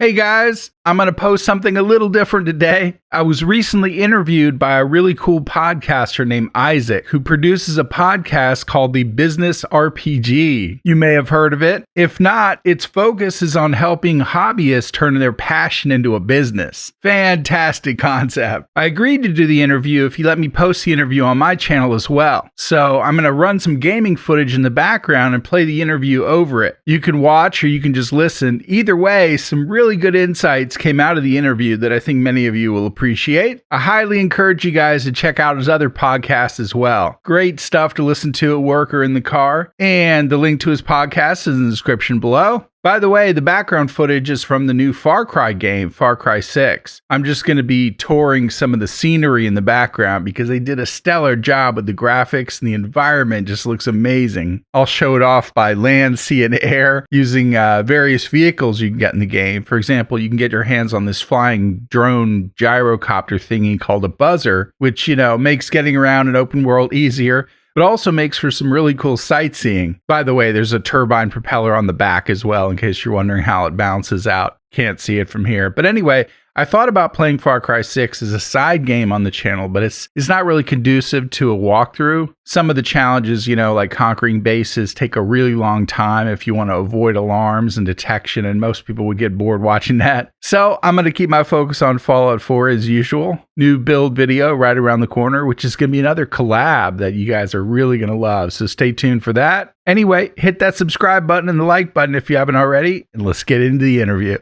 Hey guys, I'm going to post something a little different today. I was recently interviewed by a really cool podcaster named Isaac, who produces a podcast called The Business RPG. You may have heard of it. If not, its focus is on helping hobbyists turn their passion into a business. Fantastic concept. I agreed to do the interview if you let me post the interview on my channel as well. So I'm going to run some gaming footage in the background and play the interview over it. You can watch or you can just listen. Either way, some really good insights came out of the interview that I think many of you will appreciate. I highly encourage you guys to check out his other podcasts as well. Great stuff to listen to at work or in the car. And the link to his podcast is in the description below. By the way, the background footage is from the new Far Cry game, Far Cry 6. I'm just going to be touring some of the scenery in the background because they did a stellar job with the graphics and the environment just looks amazing. I'll show it off by land, sea, and air using various vehicles you can get in the game. For example, you can get your hands on this flying drone gyrocopter thingy called a buzzer, which, makes getting around an open world easier. But also makes for some really cool sightseeing. By the way, there's a turbine propeller on the back as well, in case you're wondering how it bounces out. Can't see it from here. But anyway, I thought about playing Far Cry 6 as a side game on the channel, but it's not really conducive to a walkthrough. Some of the challenges, like conquering bases, take a really long time if you want to avoid alarms and detection, and most people would get bored watching that. So I'm going to keep my focus on Fallout 4 as usual. New build video right around the corner, which is going to be another collab that you guys are really going to love. So stay tuned for that. Anyway, hit that subscribe button and the like button if you haven't already, and let's get into the interview.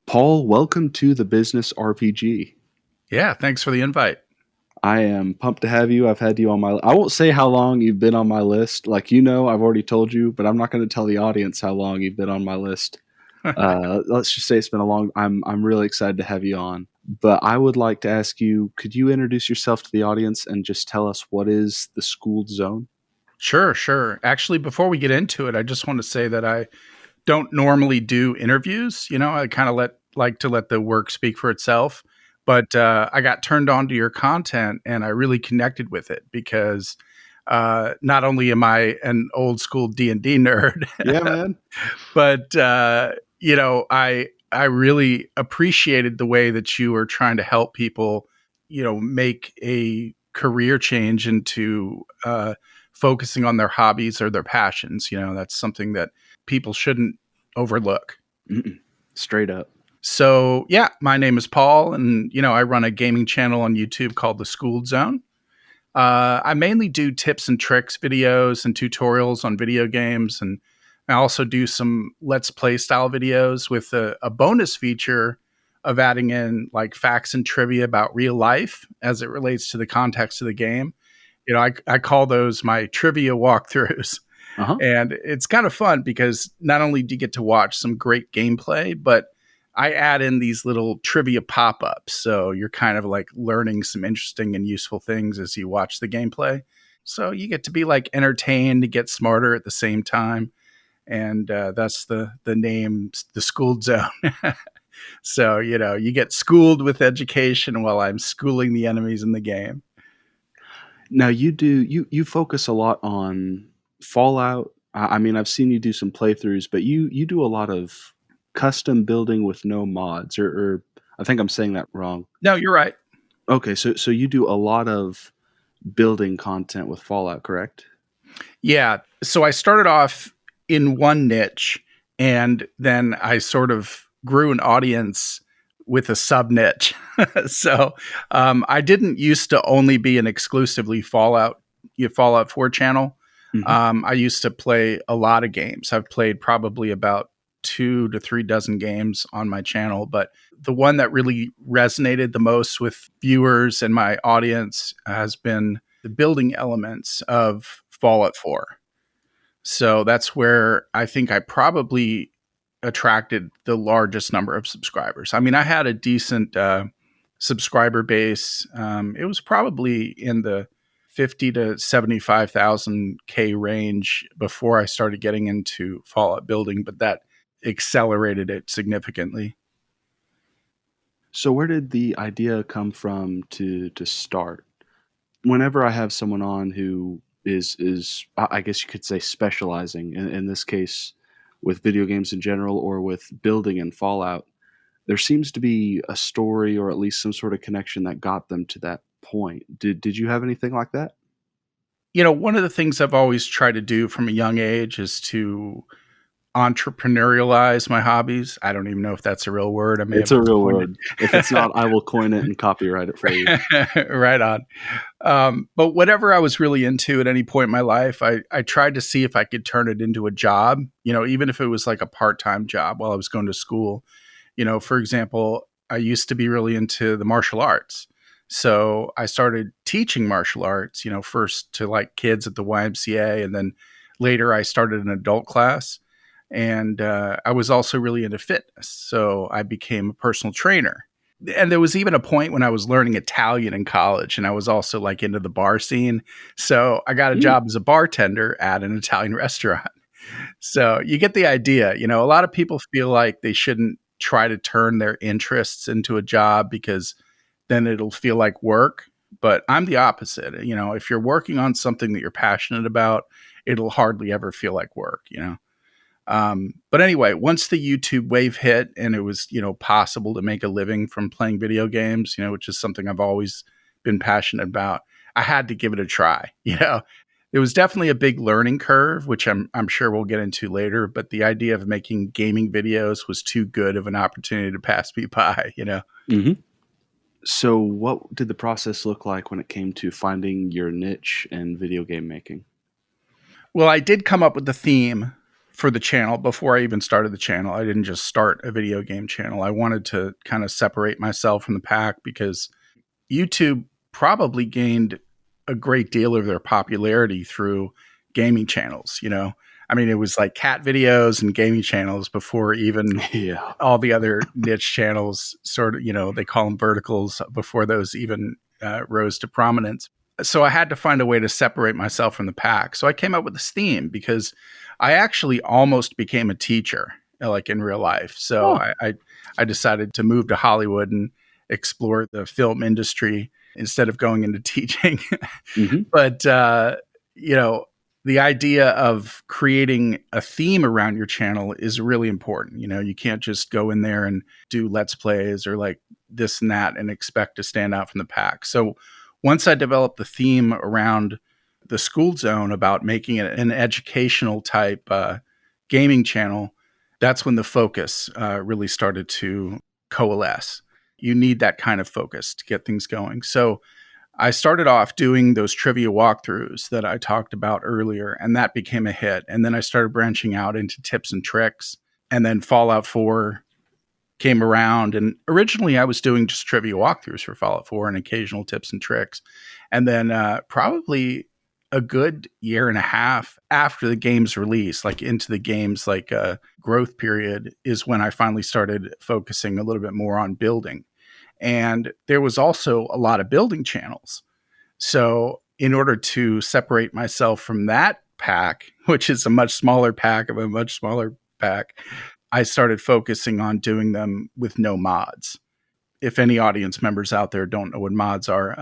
Paul, welcome to the Business RPG. Yeah, thanks for the invite. I am pumped to have you. I've had you on my... I won't say how long you've been on my list. I've already told you, but I'm not going to tell the audience how long you've been on my list. Let's just say it's been a long... I'm really excited to have you on. But I would like to ask you, could you introduce yourself to the audience and just tell us what is the Skooled Zone? Sure. Actually, before we get into it, I just want to say that I don't normally do interviews. I kind of like to let the work speak for itself. But I got turned on to your content and I really connected with it because not only am I an old school D&D nerd, yeah, man, but I really appreciated the way that you were trying to help people, make a career change into focusing on their hobbies or their passions. That's something that people shouldn't overlook. Straight up. So yeah, my name is Paul and, I run a gaming channel on YouTube called the Skooled Zone. I mainly do tips and tricks videos and tutorials on video games. And I also do some Let's Play style videos with a bonus feature of adding in like facts and trivia about real life as it relates to the context of the game. I call those my trivia walkthroughs. And it's kind of fun because not only do you get to watch some great gameplay, but I add in these little trivia pop-ups. So you're kind of like learning some interesting and useful things as you watch the gameplay. So you get to be like entertained, to get smarter at the same time. And that's the name, the Skooled Zone. So, you get schooled with education while I'm schooling the enemies in the game. Now you focus a lot on Fallout. I've seen you do some playthroughs, but you do a lot of custom building with no mods, or I think I'm saying that wrong. No, you're right. Okay, so you do a lot of building content with Fallout, correct? Yeah. So I started off in one niche, and then I sort of grew an audience with a sub niche. So I didn't used to only be an exclusively Fallout 4 channel. I used to play a lot of games. I've played probably about 2 to 3 dozen games on my channel, but the one that really resonated the most with viewers and my audience has been the building elements of Fallout 4. So that's where I think I probably attracted the largest number of subscribers. I had a decent subscriber base. It was probably in the 50 to 75,000 K range before I started getting into Fallout building, but that accelerated it significantly. So where did the idea come from to start? Whenever I have someone on who is I guess you could say specializing in this case with video games in general or with building and Fallout, there seems to be a story or at least some sort of connection that got them to that point. Did you have anything like that? One of the things I've always tried to do from a young age is to entrepreneurialize my hobbies. I don't even know if that's a real word. I may It's have a just real coined word. If it's not, I will coin it and copyright it for you. it. Right on. But whatever I was really into at any point in my life, I tried to see if I could turn it into a job, even if it was like a part-time job while I was going to school. For example, I used to be really into the martial arts. So I started teaching martial arts, first to like kids at the YMCA. And then later I started an adult class. And I was also really into fitness. So I became a personal trainer. And there was even a point when I was learning Italian in college and I was also like into the bar scene. So I got a job as a bartender at an Italian restaurant. So you get the idea. A lot of people feel like they shouldn't try to turn their interests into a job because then it'll feel like work. But I'm the opposite. If you're working on something that you're passionate about, it'll hardly ever feel like work. But anyway, once the YouTube wave hit and it was, possible to make a living from playing video games, which is something I've always been passionate about, I had to give it a try. It was definitely a big learning curve, which I'm sure we'll get into later. But the idea of making gaming videos was too good of an opportunity to pass me by. Mm-hmm. So what did the process look like when it came to finding your niche in video game making? Well, I did come up with the theme for the channel before I even started the channel. I didn't just start a video game channel. I wanted to kind of separate myself from the pack because YouTube probably gained a great deal of their popularity through gaming channels. It was like cat videos and gaming channels before even all the other niche channels sort of, they call them verticals before those even rose to prominence. So I had to find a way to separate myself from the pack. So I came up with this theme because I actually almost became a teacher, like in real life. So I decided to move to Hollywood and explore the film industry instead of going into teaching. Mm-hmm. But, the idea of creating a theme around your channel is really important. You can't just go in there and do Let's Plays or like this and that and expect to stand out from the pack. So once I developed the theme around the Skooled Zone about making it an educational type gaming channel, that's when the focus really started to coalesce. You need that kind of focus to get things going. So I started off doing those trivia walkthroughs that I talked about earlier, and that became a hit. And then I started branching out into tips and tricks. And then Fallout 4 came around. And originally I was doing just trivia walkthroughs for Fallout 4 and occasional tips and tricks. And then probably a good year and a half after the game's release, like into the game's like growth period, is when I finally started focusing a little bit more on building. And there was also a lot of building channels. So in order to separate myself from that pack, which is a much smaller pack of a much smaller pack, I started focusing on doing them with no mods. If any audience members out there don't know what mods are,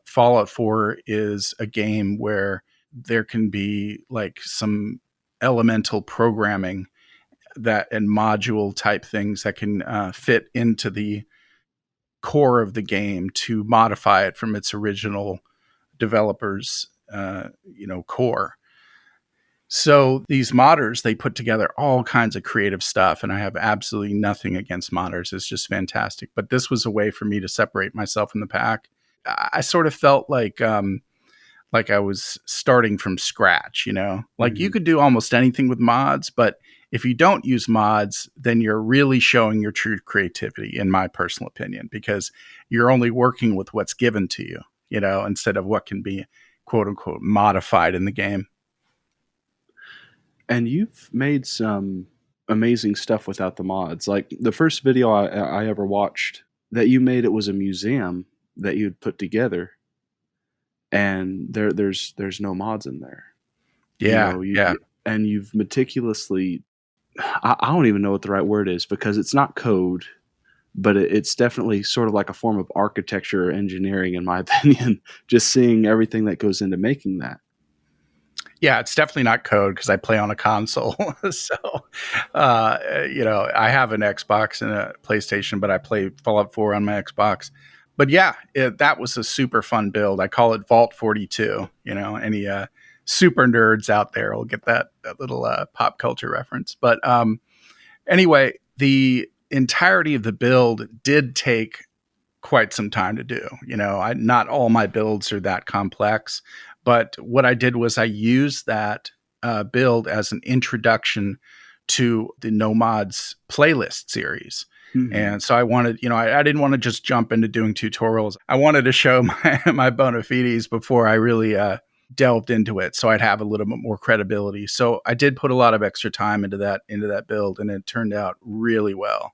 Fallout 4 is a game where there can be like some elemental programming that and module type things that can fit into the core of the game to modify it from its original developers, core. So these modders, they put together all kinds of creative stuff, and I have absolutely nothing against modders. It's just fantastic. But this was a way for me to separate myself from the pack. I sort of felt like I was starting from scratch, like Mm-hmm. you could do almost anything with mods, but if you don't use mods, then you're really showing your true creativity, in my personal opinion, because you're only working with what's given to you, instead of what can be quote unquote modified in the game. And you've made some amazing stuff without the mods. Like the first video I ever watched that you made, it was a museum that you'd put together, and there's no mods in there. Yeah. And you've meticulously, I don't even know what the right word is because it's not code, but it's definitely sort of like a form of architecture or engineering, in my opinion. Just seeing everything that goes into making that. Yeah, it's definitely not code because I play on a console. So, I have an Xbox and a PlayStation, but I play Fallout 4 on my Xbox. But yeah, that was a super fun build. I call it Vault 42. Any super nerds out there will get that little pop culture reference. But anyway, the entirety of the build did take quite some time to do. Not all my builds are that complex, but what I did was I used that build as an introduction to the No Mods playlist series. And so I wanted, I didn't want to just jump into doing tutorials. I wanted to show my bona fides before I really delved into it, so I'd have a little bit more credibility. So I did put a lot of extra time into that build, and it turned out really well.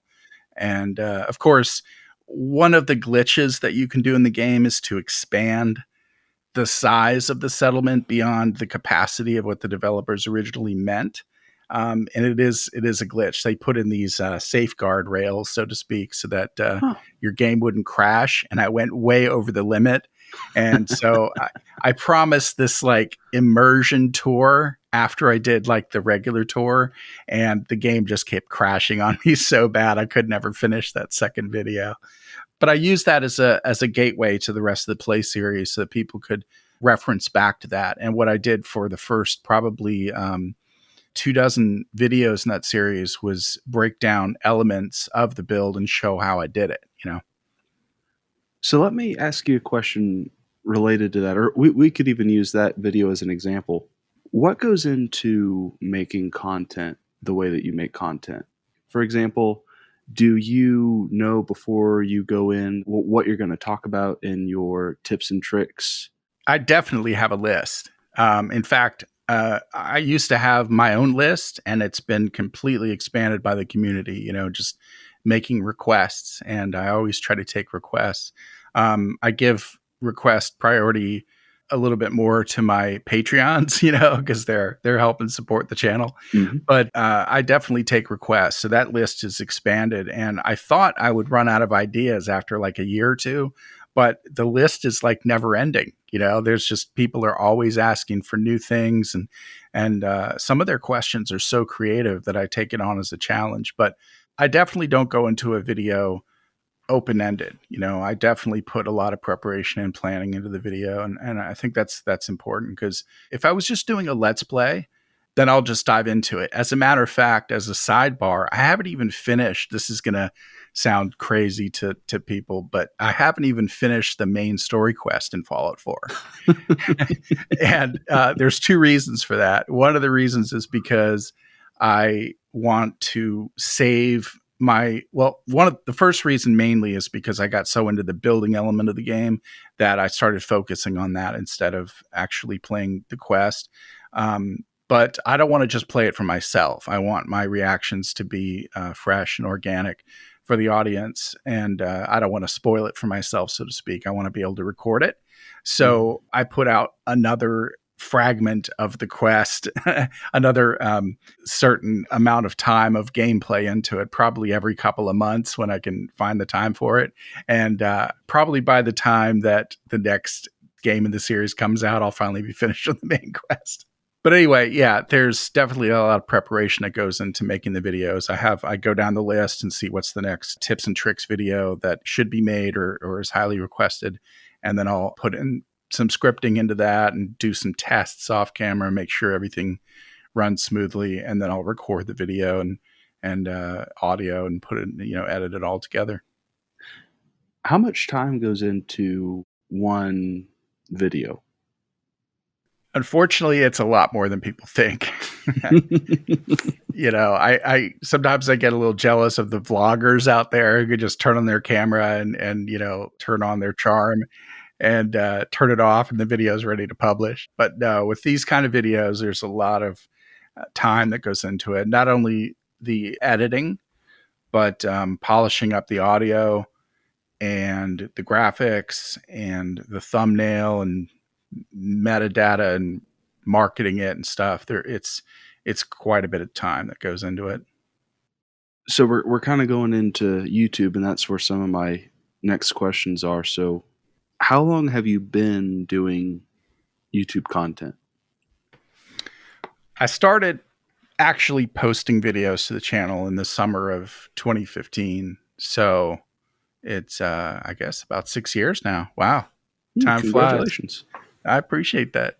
And of course, one of the glitches that you can do in the game is to expand the size of the settlement beyond the capacity of what the developers originally meant. And it is a glitch. They put in these safeguard rails, so to speak, so that your game wouldn't crash. And I went way over the limit. And so I promised this like immersion tour after I did like the regular tour, and the game just kept crashing on me so bad I could never finish that second video. But I used that as a gateway to the rest of the play series so that people could reference back to that. And what I did for the first probably 24 videos in that series was break down elements of the build and show how I did it. So let me ask you a question related to that, or we could even use that video as an example. What goes into making content the way that you make content? For example, do you know before you go in what you're going to talk about in your tips and tricks? I definitely have a list. In fact, I used to have my own list, and it's been completely expanded by the community, just making requests. And I always try to take requests. I give request priority a little bit more to my Patreons, because they're helping support the channel. Mm-hmm. But I definitely take requests. So that list is expanded. And I thought I would run out of ideas after like a year or two, but the list is like never ending. There's just people are always asking for new things. And some of their questions are so creative that I take it on as a challenge. But I definitely don't go into a video open-ended. I definitely put a lot of preparation and planning into the video. And I think that's important, because if I was just doing a Let's Play, then I'll just dive into it. As a matter of fact, as a sidebar, I haven't even finished. This is going to sound crazy to people, but I haven't even finished the main story quest in Fallout 4. And there's two reasons for that. One of the reasons is because I want to save one of the first reason mainly is because I got so into the building element of the game that I started focusing on that instead of actually playing the quest. But I don't want to just play it for myself. I want my reactions to be fresh and organic for the audience. And I don't want to spoil it for myself, so to speak. I want to be able to record it. So I put out another fragment of the quest, another certain amount of time of gameplay into it, probably every couple of months when I can find the time for it. And probably by the time that the next game in the series comes out, I'll finally be finished with the main quest. But anyway, yeah, there's definitely a lot of preparation that goes into making the videos. I go down the list and see what's the next tips and tricks video that should be made or is highly requested. And then I'll put in some scripting into that and do some tests off camera, make sure everything runs smoothly. And then I'll record the video and audio and put it, edit it all together. How much time goes into one video? Unfortunately, it's a lot more than people think. I sometimes I get a little jealous of the vloggers out there who could just turn on their camera and turn on their charm and turn it off and the video is ready to publish. But no, with these kind of videos, there's a lot of time that goes into it. Not only the editing, but polishing up the audio and the graphics and the thumbnail and metadata and marketing it and stuff. It's quite a bit of time that goes into it. So we're kind of going into YouTube, and that's where some of my next questions are. So how long have you been doing YouTube content? I started actually posting videos to the channel in the summer of 2015. So it's, I guess, about 6 years now. Wow. Time flies. Congratulations. I appreciate that.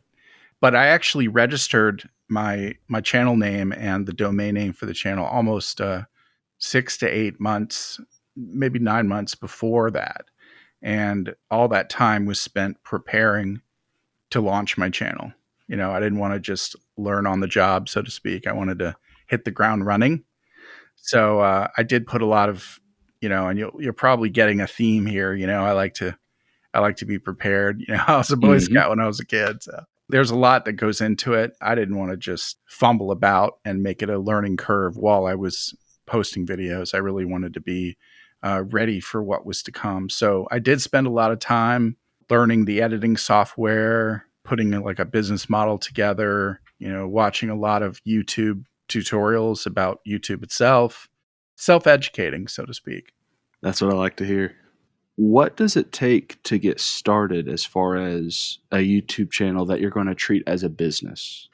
But I actually registered my channel name and the domain name for the channel almost 6 to 8 months, maybe 9 months before that. And all that time was spent preparing to launch my channel. I didn't want to just learn on the job, so to speak. I wanted to hit the ground running. So I did put a lot of, and you're probably getting a theme here. I like to be prepared. I was a Boy Scout when I was a kid. So there's a lot that goes into it. I didn't want to just fumble about and make it a learning curve while I was posting videos. I really wanted to be ready for what was to come. So I did spend a lot of time learning the editing software, putting like a business model together, watching a lot of YouTube tutorials about YouTube itself, self-educating, so to speak. That's what I like to hear. What does it take to get started as far as a YouTube channel that you're going to treat as a business?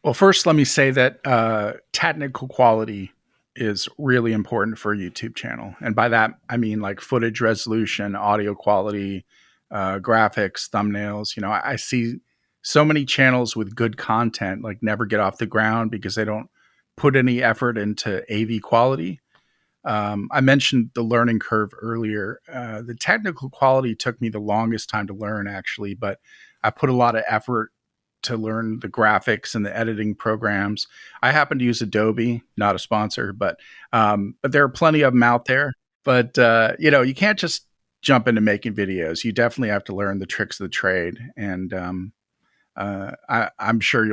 Well, first, let me say that technical quality is really important for a YouTube channel. And by that, I mean like footage resolution, audio quality, graphics, thumbnails. I see so many channels with good content like never get off the ground because they don't put any effort into AV quality. I mentioned the learning curve earlier. The technical quality took me the longest time to learn, actually, but I put a lot of effort to learn the graphics and the editing programs. I happen to use Adobe, not a sponsor, but there are plenty of them out there. But you can't just jump into making videos. You definitely have to learn the tricks of the trade. And I'm sure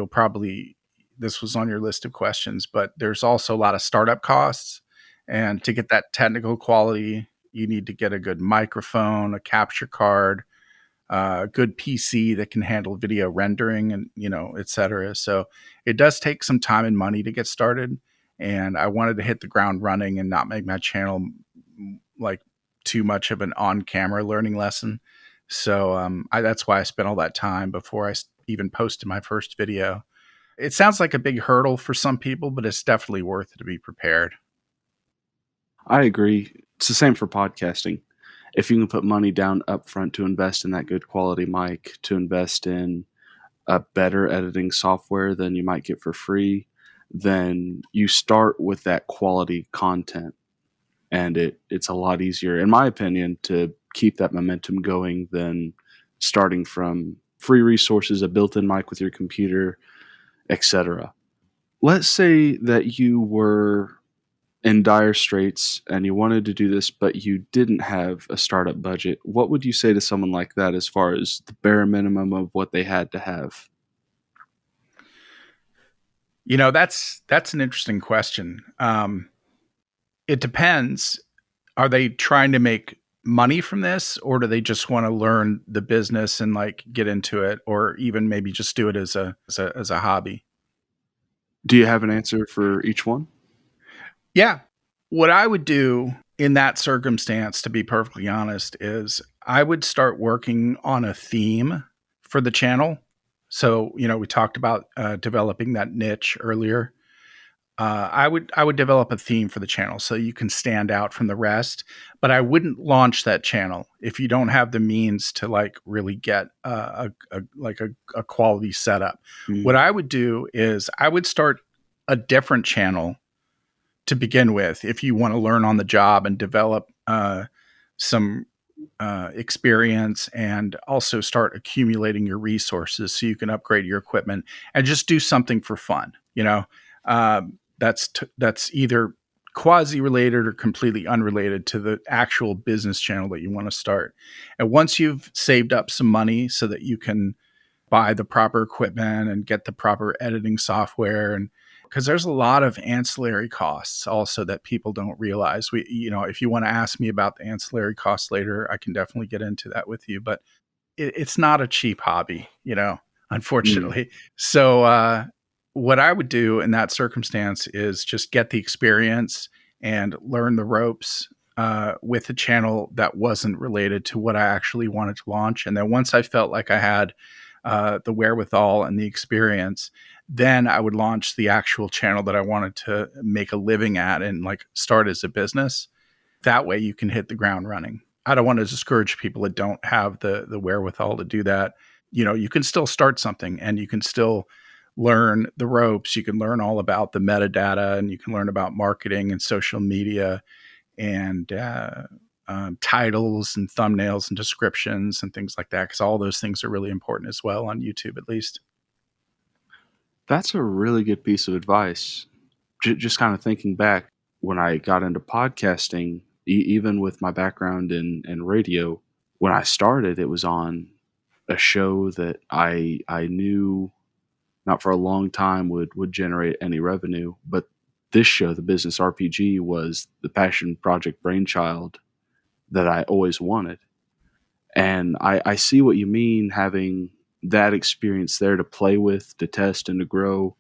this was on your list of questions, but there's also a lot of startup costs. And to get that technical quality, you need to get a good microphone, a capture card, a good PC that can handle video rendering and, et cetera. So it does take some time and money to get started. And I wanted to hit the ground running and not make my channel like too much of an on-camera learning lesson. So that's why I spent all that time before I even posted my first video. It sounds like a big hurdle for some people, but it's definitely worth it to be prepared. I agree. It's the same for podcasting. If you can put money down up front to invest in that good quality mic, to invest in a better editing software than you might get for free, then you start with that quality content. And it's a lot easier, in my opinion, to keep that momentum going than starting from free resources, a built-in mic with your computer, etc. Let's say that you were in dire straits and you wanted to do this, but you didn't have a startup budget. What would you say to someone like that as far as the bare minimum of what they had to have? That's an interesting question. It depends. Are they trying to make money from this, or do they just want to learn the business and like get into it, or even maybe just do it as a hobby? Do you have an answer for each one? Yeah. What I would do in that circumstance, to be perfectly honest, is I would start working on a theme for the channel. So, we talked about developing that niche earlier. I would develop a theme for the channel so you can stand out from the rest, but I wouldn't launch that channel if you don't have the means to like really get a quality setup. Mm. What I would do is I would start a different channel to begin with if you want to learn on the job and develop some experience, and also start accumulating your resources so you can upgrade your equipment and just do something for fun. That's either quasi related or completely unrelated to the actual business channel that you want to start. And once you've saved up some money so that you can buy the proper equipment and get the proper editing software, and because there's a lot of ancillary costs also that people don't realize. If you want to ask me about the ancillary costs later, I can definitely get into that with you, but it's not a cheap hobby, unfortunately. So what I would do in that circumstance is just get the experience and learn the ropes with a channel that wasn't related to what I actually wanted to launch. And then once I felt like I had the wherewithal and the experience, then I would launch the actual channel that I wanted to make a living at and like start as a business. That way you can hit the ground running. I don't want to discourage people that don't have the wherewithal to do that. You can still start something and you can still learn the ropes. You can learn all about the metadata, and you can learn about marketing and social media and titles and thumbnails and descriptions and things like that, because all those things are really important as well on YouTube, at least. That's a really good piece of advice. Just kind of thinking back when I got into podcasting, even with my background in radio, when I started, it was on a show that I knew not for a long time would generate any revenue. But this show, the Business RPG, was the passion project brainchild that I always wanted. And I see what you mean, having that experience there to play with, to test, and to grow.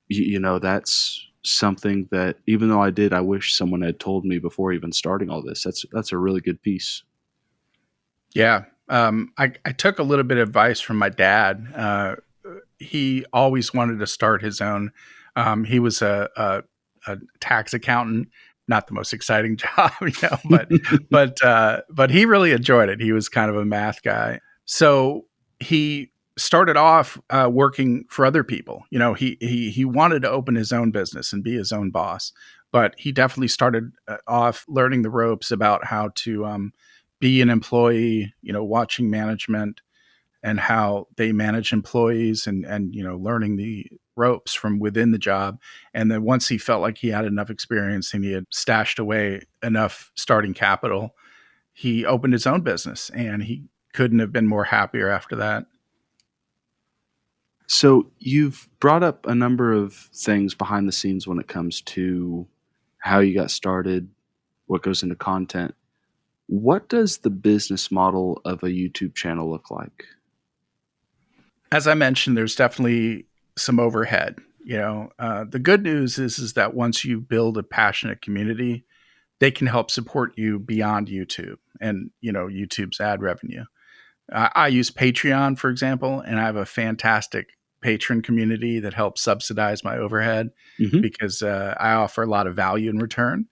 That's something that, even though I wish someone had told me before even starting all this. That's a really good piece. Yeah. I took a little bit of advice from my dad. He always wanted to start his own. He was a tax accountant, not the most exciting job, but he really enjoyed it. He was kind of a math guy. So he started off working for other people. He wanted to open his own business and be his own boss, but he definitely started off learning the ropes about how to be an employee, watching management and how they manage employees and learning the ropes from within the job. And then once he felt like he had enough experience and he had stashed away enough starting capital, he opened his own business, and he couldn't have been more happier after that. So you've brought up a number of things behind the scenes when it comes to how you got started, what goes into content. What does the business model of a YouTube channel look like? As I mentioned, there's definitely some overhead. The good news is that once you build a passionate community, they can help support you beyond YouTube and YouTube's ad revenue. I use Patreon, for example, and I have a fantastic patron community that helps subsidize my overhead because I offer a lot of value in return.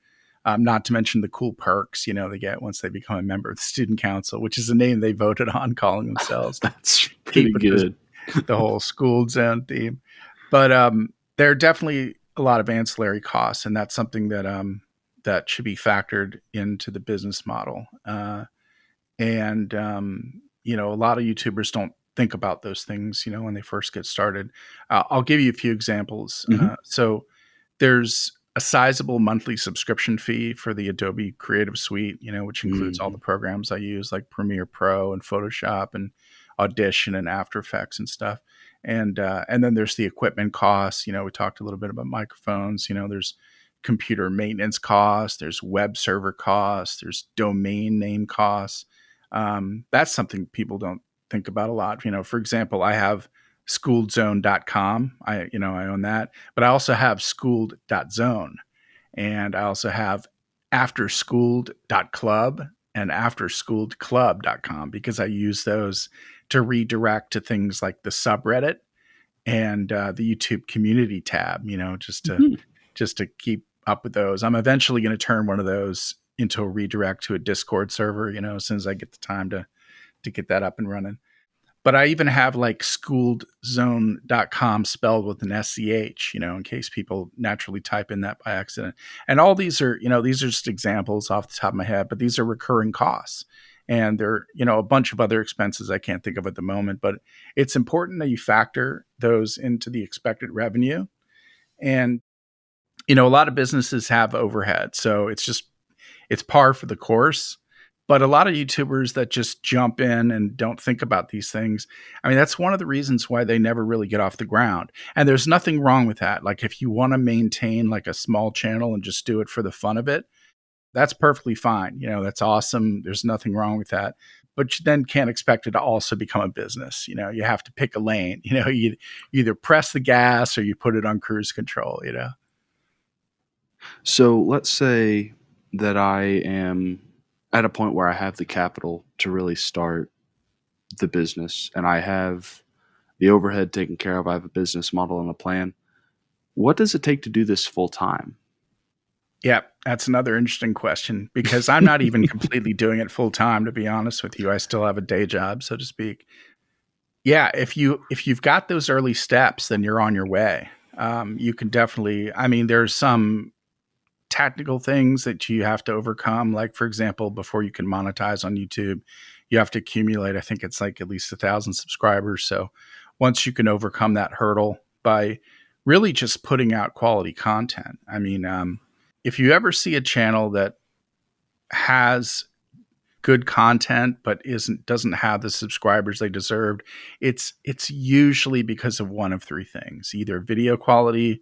Not to mention the cool perks, they get once they become a member of the student council, which is the name they voted on, calling themselves. That's pretty good. The whole Skooled Zone theme. But there are definitely a lot of ancillary costs, and that's something that that should be factored into the business model. A lot of YouTubers don't think about those things, when they first get started. I'll give you a few examples. So there's a sizable monthly subscription fee for the Adobe Creative Suite, which includes all the programs I use, like Premiere Pro and Photoshop and Audition and After Effects and stuff. And then there's the equipment costs. We talked a little bit about microphones. There's computer maintenance costs, there's web server costs, there's domain name costs. That's something people don't think about a lot. For example, I have schooledzone.com. I own that, but I also have schooled.zone, and I also have afterschooled.club and afterschooledclub.com, because I use those to redirect to things like the subreddit and the YouTube community tab, just to keep up with those. I'm eventually going to turn one of those into a redirect to a Discord server, as soon as I get the time to get that up and running. But I even have like schooledzone.com spelled with an SCH, in case people naturally type in that by accident. And all these are, these are just examples off the top of my head, but these are recurring costs. And there are, a bunch of other expenses I can't think of at the moment, but it's important that you factor those into the expected revenue. And, a lot of businesses have overhead. So it's par for the course. But a lot of YouTubers that just jump in and don't think about these things, that's one of the reasons why they never really get off the ground. And there's nothing wrong with that. Like, if you want to maintain like a small channel and just do it for the fun of it, that's perfectly fine. That's awesome. There's nothing wrong with that. But you then can't expect it to also become a business. You have to pick a lane. You either press the gas or you put it on cruise control, So let's say that I am at a point where I have the capital to really start the business, and I have the overhead taken care of. I have a business model and a plan. What does it take to do this full time? Yeah, that's another interesting question because I'm not even completely doing it full time, to be honest with you. I still have a day job, so to speak. Yeah, if you've got those early steps, then you're on your way. You can definitely. I mean, there's some technical things that you have to overcome. Like, for example, before you can monetize on YouTube, you have to accumulate. I think it's like at least 1,000 subscribers. So once you can overcome that hurdle by really just putting out quality content. I mean, if you ever see a channel that has good content but doesn't have the subscribers they deserved, it's usually because of one of three things: either video quality,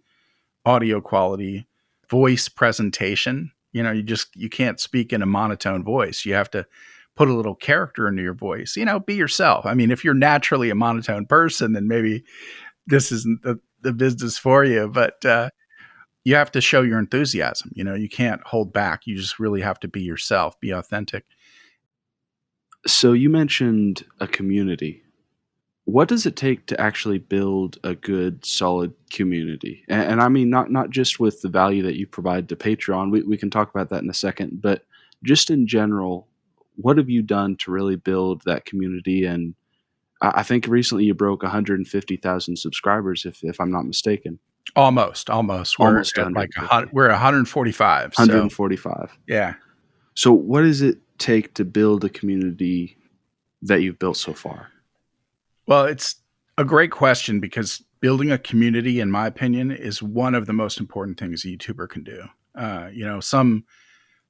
audio quality, voice presentation. You can't speak in a monotone voice. You have to put a little character into your voice. Be yourself. I mean, if you're naturally a monotone person, then maybe this isn't the business for you. But you have to show your enthusiasm. You can't hold back. You just really have to be yourself, be authentic. So you mentioned a community. What does it take to actually build a good, solid community? And I mean, not just with the value that you provide to Patreon. We can talk about that in a second. But just in general, what have you done to really build that community? And I think recently you broke 150,000 subscribers, if I'm not mistaken. Almost. We're Almost at like 150. we're 145. So 145. yeah. So what does it take to build a community that you've built so far? Well, it's a great question because building a community, in my opinion, is one of the most important things a YouTuber can do.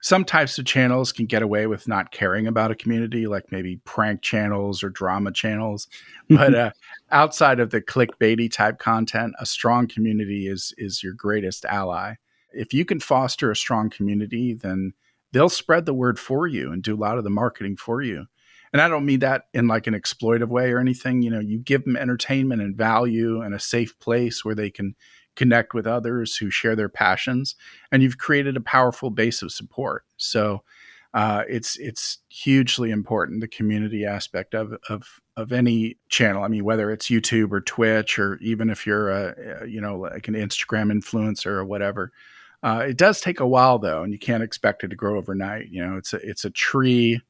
Some types of channels can get away with not caring about a community, like maybe prank channels or drama channels. But outside of the clickbaity type content, a strong community is your greatest ally. If you can foster a strong community, then they'll spread the word for you and do a lot of the marketing for you. And I don't mean that in like an exploitive way or anything. You give them entertainment and value and a safe place where they can connect with others who share their passions, and you've created a powerful base of support. So it's hugely important, the community aspect of any channel. I mean, whether it's YouTube or Twitch, or even if you're like an Instagram influencer or whatever. It does take a while though, and you can't expect it to grow overnight. It's a tree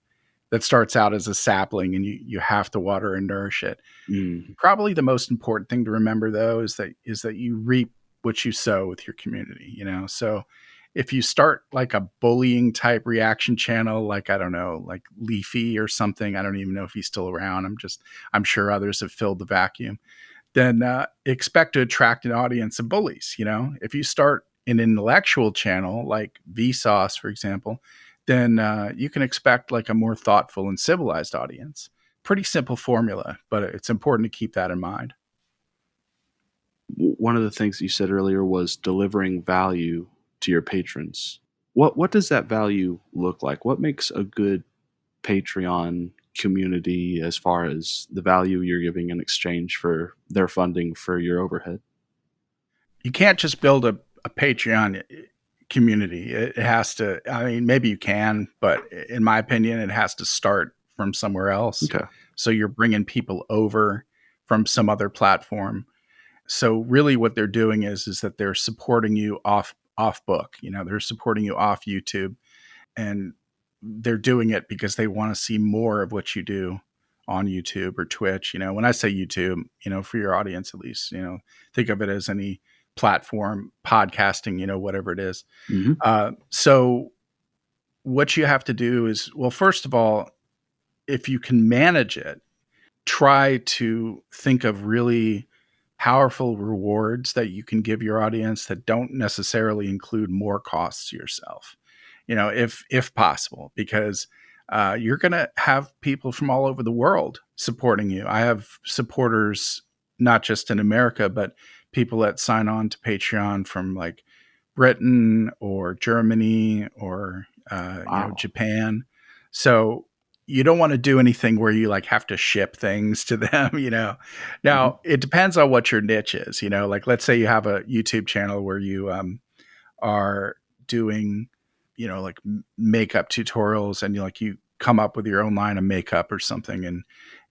that starts out as a sapling, and you have to water and nourish it. Mm. Probably the most important thing to remember though is that you reap what you sow with your community. So if you start like a bullying type reaction channel, like, I don't know, like Leafy or something, I don't even know if he's still around. I'm sure others have filled the vacuum. Then expect to attract an audience of bullies. If you start an intellectual channel like Vsauce, for example, then you can expect like a more thoughtful and civilized audience. Pretty simple formula, but it's important to keep that in mind. One of the things you said earlier was delivering value to your patrons. What does that value look like? What makes a good Patreon community as far as the value you're giving in exchange for their funding for your overhead? You can't just build a Patreon community. It has to, I mean, maybe you can, but in my opinion, it has to start from somewhere else. Okay. So you're bringing people over from some other platform. So really what they're doing is that they're supporting you off book. They're supporting you off YouTube, and they're doing it because they want to see more of what you do on YouTube or Twitch. When I say YouTube, for your audience at least, think of it as any platform, podcasting, whatever it is. Mm-hmm. So what you have to do is, well, first of all, if you can manage it, try to think of really powerful rewards that you can give your audience that don't necessarily include more costs to yourself, if possible, because you're going to have people from all over the world supporting you. I have supporters, not just in America, but people that sign on to Patreon from like Britain or Germany or, Wow. Japan. So you don't want to do anything where you like have to ship things to them. Mm-hmm. Now it depends on what your niche is, like let's say you have a YouTube channel where you are doing, like makeup tutorials, and you come up with your own line of makeup or something,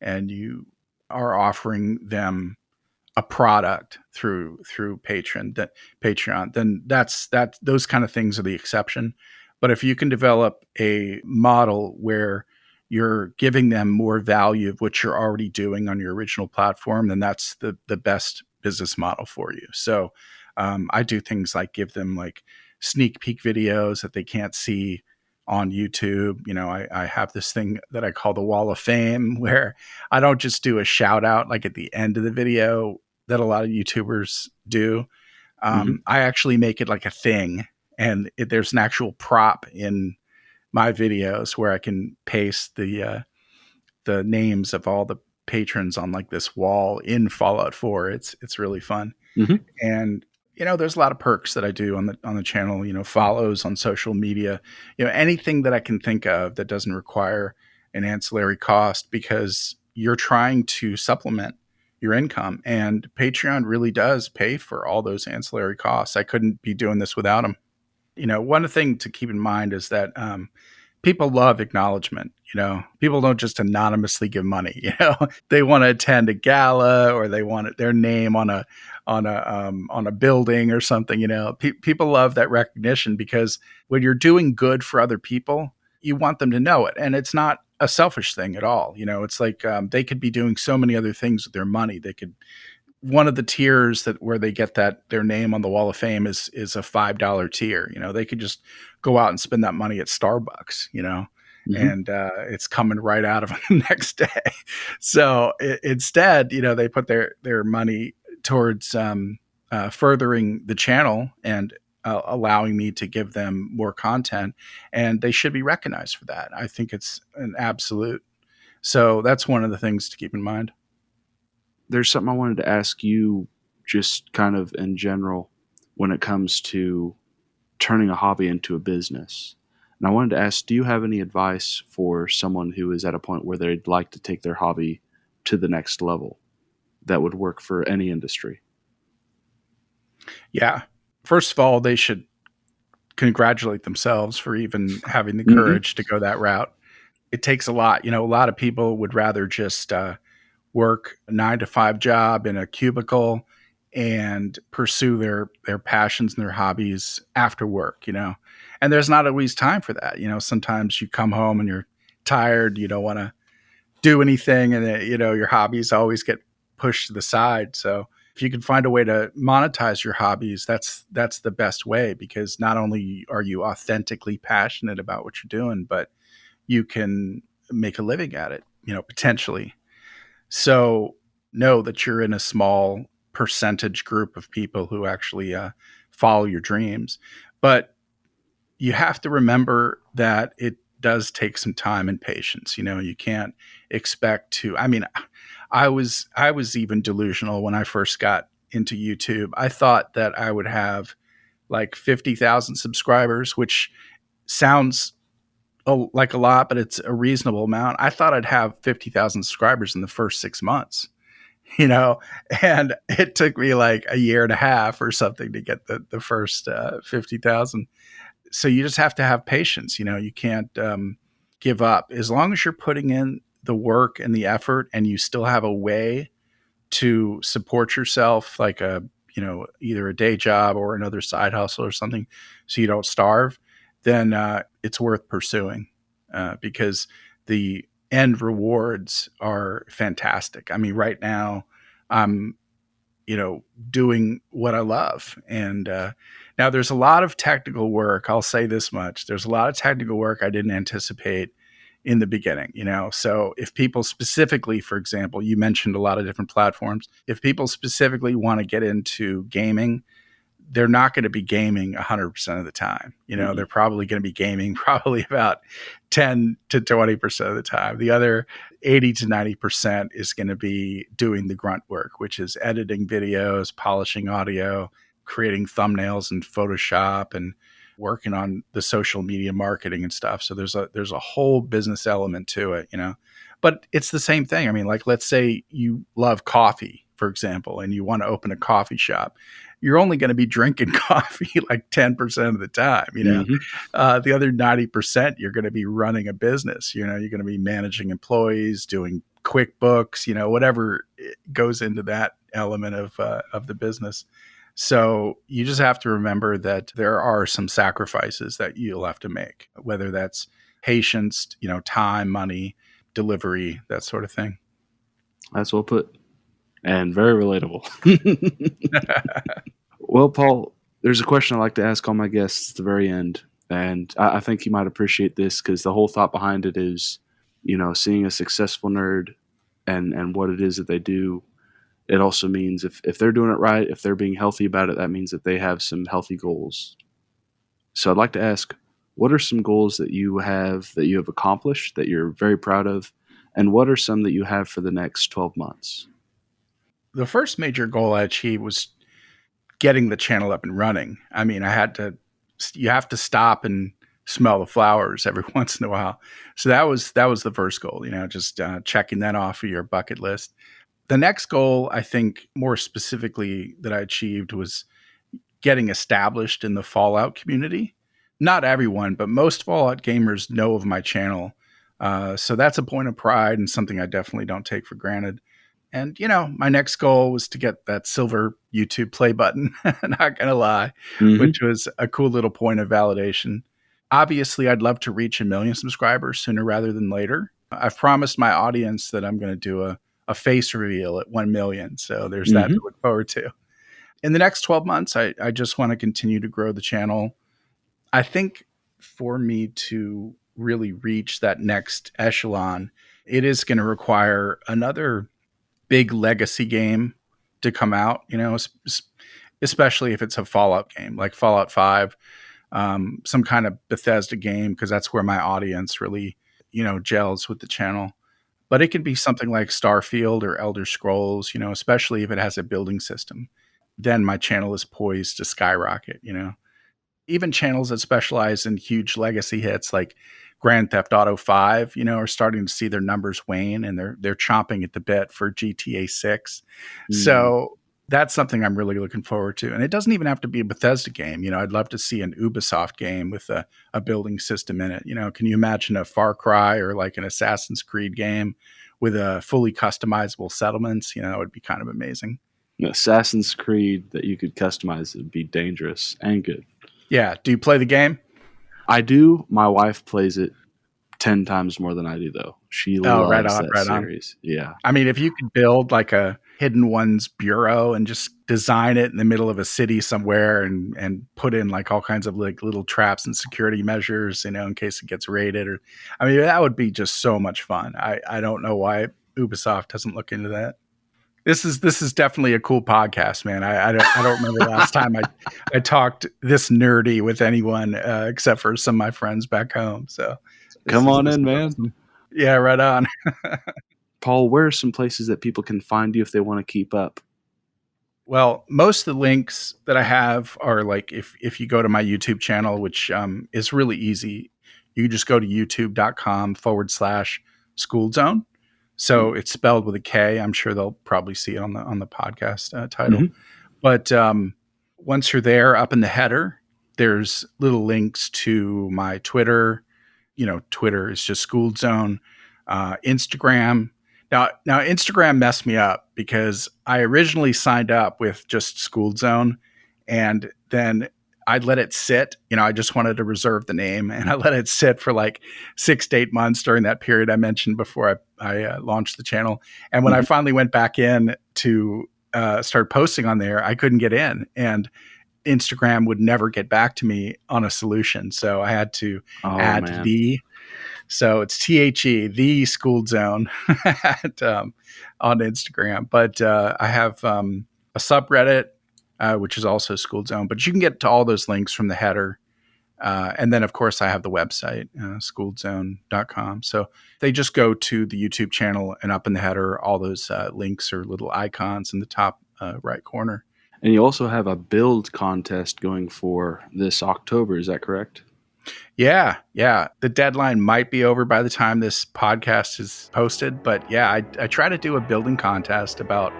and you are offering them a product through Patreon, then those kind of things are the exception. But if you can develop a model where you're giving them more value of what you're already doing on your original platform, then that's the best business model for you. So I do things like give them like sneak peek videos that they can't see on YouTube. I have this thing that I call the Wall of Fame, where I don't just do a shout out like at the end of the video that a lot of YouTubers do. I actually make it like a thing, and there's an actual prop in my videos where I can paste the names of all the patrons on like this wall in Fallout 4. It's really fun. And there's a lot of perks that I do on the channel, follows on social media, anything that I can think of that doesn't require an ancillary cost, because you're trying to supplement your income, and Patreon really does pay for all those ancillary costs. I couldn't be doing this without them. One thing to keep in mind is that people love acknowledgement. People don't just anonymously give money. They want to attend a gala, or they want their name on a building or something. People love that recognition, because when you're doing good for other people, you want them to know it, and it's not a selfish thing at all. It's like they could be doing so many other things with their money. They could. One of the tiers where they get their name on the Wall of Fame is a $5 tier. They could just go out and spend that money at Starbucks, and it's coming right out of them the next day. So instead, they put their money towards furthering the channel and allowing me to give them more content, and they should be recognized for that. I think it's an absolute. So that's one of the things to keep in mind. There's something I wanted to ask you, just kind of in general, when it comes to turning a hobby into a business. And I wanted to ask, do you have any advice for someone who is at a point where they'd like to take their hobby to the next level that would work for any industry? Yeah. First of all, they should congratulate themselves for even having the courage to go that route. It takes a lot. A lot of people would rather just work a 9-to-5 job in a cubicle and pursue their passions and their hobbies after work, and there's not always time for that. Sometimes you come home and you're tired, you don't want to do anything, and your hobbies always get pushed to the side. So if you can find a way to monetize your hobbies, that's the best way, because not only are you authentically passionate about what you're doing, but you can make a living at it, potentially. So know that you're in a small percentage group of people who actually follow your dreams. But you have to remember that it does take some time and patience. You can't expect to. I mean, I was even delusional when I first got into YouTube. I thought that I would have like 50,000 subscribers, which sounds like a lot, but it's a reasonable amount. I thought I'd have 50,000 subscribers in the first 6 months, and it took me like a year and a half or something to get the first 50,000. So you just have to have patience. You can't give up. As long as you're putting in the work and the effort, and you still have a way to support yourself, like either a day job or another side hustle or something, so you don't starve, then it's worth pursuing, because the end rewards are fantastic. I mean, right now I'm, doing what I love. And now there's a lot of technical work. I'll say this much. There's a lot of technical work I didn't anticipate in the beginning, So if people specifically, for example, you mentioned a lot of different platforms. If people specifically want to get into gaming, they're not going to be gaming 100% of the time. They're probably going to be gaming probably about 10 to 20% of the time. The other 80 to 90% is going to be doing the grunt work, which is editing videos, polishing audio, creating thumbnails in Photoshop, and working on the social media marketing and stuff. So there's a whole business element to it, but it's the same thing. I mean, like, let's say you love coffee, for example, and you want to open a coffee shop. You're only going to be drinking coffee like 10% of the time, the other 90%, you're going to be running a business, you're going to be managing employees, doing QuickBooks, whatever goes into that element of the business. So you just have to remember that there are some sacrifices that you'll have to make, whether that's patience, time, money, delivery, that sort of thing. That's well put, and very relatable. Well, Paul, there's a question I like to ask all my guests at the very end, and I think you might appreciate this because the whole thought behind it is, seeing a successful nerd and what it is that they do. It also means if they're doing it right, if they're being healthy about it, that means that they have some healthy goals. So I'd like to ask, what are some goals that you have accomplished that you're very proud of? And what are some that you have for the next 12 months? The first major goal I achieved was getting the channel up and running. I mean, you have to stop and smell the flowers every once in a while. So that was the first goal, just checking that off of your bucket list. The next goal, I think more specifically that I achieved was getting established in the Fallout community. Not everyone, but most Fallout gamers know of my channel. So that's a point of pride and something I definitely don't take for granted. And, my next goal was to get that silver YouTube play button, not going to lie, which was a cool little point of validation. Obviously, I'd love to reach 1 million subscribers sooner rather than later. I've promised my audience that I'm going to do a face reveal at 1 million. So there's that to look forward to. In the next 12 months, I just want to continue to grow the channel. I think for me to really reach that next echelon, it is going to require another big legacy game to come out, especially if it's a Fallout game like Fallout 5, some kind of Bethesda game, because that's where my audience really, gels with the channel. But it could be something like Starfield or Elder Scrolls, especially if it has a building system. Then my channel is poised to skyrocket, Even channels that specialize in huge legacy hits like Grand Theft Auto 5, are starting to see their numbers wane, and they're chomping at the bit for GTA 6. So that's something I'm really looking forward to. And it doesn't even have to be a Bethesda game. I'd love to see an Ubisoft game with a building system in it. Can you imagine a Far Cry or like an Assassin's Creed game with a fully customizable settlements? That would be kind of amazing. Assassin's Creed that you could customize would be dangerous and good. Yeah. Do you play the game? I do. My wife plays it 10 times more than I do, though. She loves that series. Yeah. I mean, if you could build like a Hidden Ones bureau and just design it in the middle of a city somewhere and put in like all kinds of like little traps and security measures, in case it gets raided, that would be just so much fun. I don't know why Ubisoft doesn't look into that. This is definitely a cool podcast, man. I don't remember the last time I talked this nerdy with anyone except for some of my friends back home. So come on in, man. Awesome. Yeah, right on. Paul, where are some places that people can find you if they want to keep up? Well, most of the links that I have are like if you go to my YouTube channel, which is really easy, you just go to youtube.com/Skooled Zone. So it's spelled with a K. I'm sure they'll probably see it on the podcast title. But once you're there, up in the header, there's little links to my Twitter. Twitter is just Skooled Zone. Instagram. Now Instagram messed me up because I originally signed up with just Skooled Zone, and then I let it sit. I just wanted to reserve the name, and I let it sit for like 6 to 8 months during that period I mentioned before I launched the channel. And when I finally went back in to start posting on there, I couldn't get in, and Instagram would never get back to me on a solution. So I had to add the. So it's THE, the Skooled Zone on Instagram. But I have a subreddit, which is also Skooled Zone. But you can get to all those links from the header. And then, of course, I have the website, schooledzone.com. So they just go to the YouTube channel, and up in the header, all those links are little icons in the top right corner. And you also have a build contest going for this October. Is that correct? Yeah. The deadline might be over by the time this podcast is posted. But yeah, I try to do a building contest about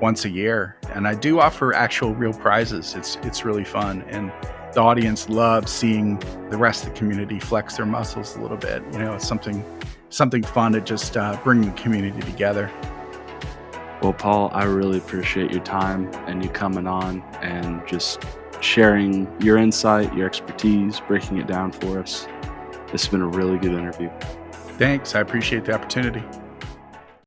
once a year. And I do offer actual real prizes. It's really fun. And the audience loves seeing the rest of the community flex their muscles a little bit. It's something fun to just bring the community together. Well, Paul, I really appreciate your time and you coming on and just sharing your insight, your expertise, breaking it down for us. This has been a really good interview. Thanks. I appreciate the opportunity.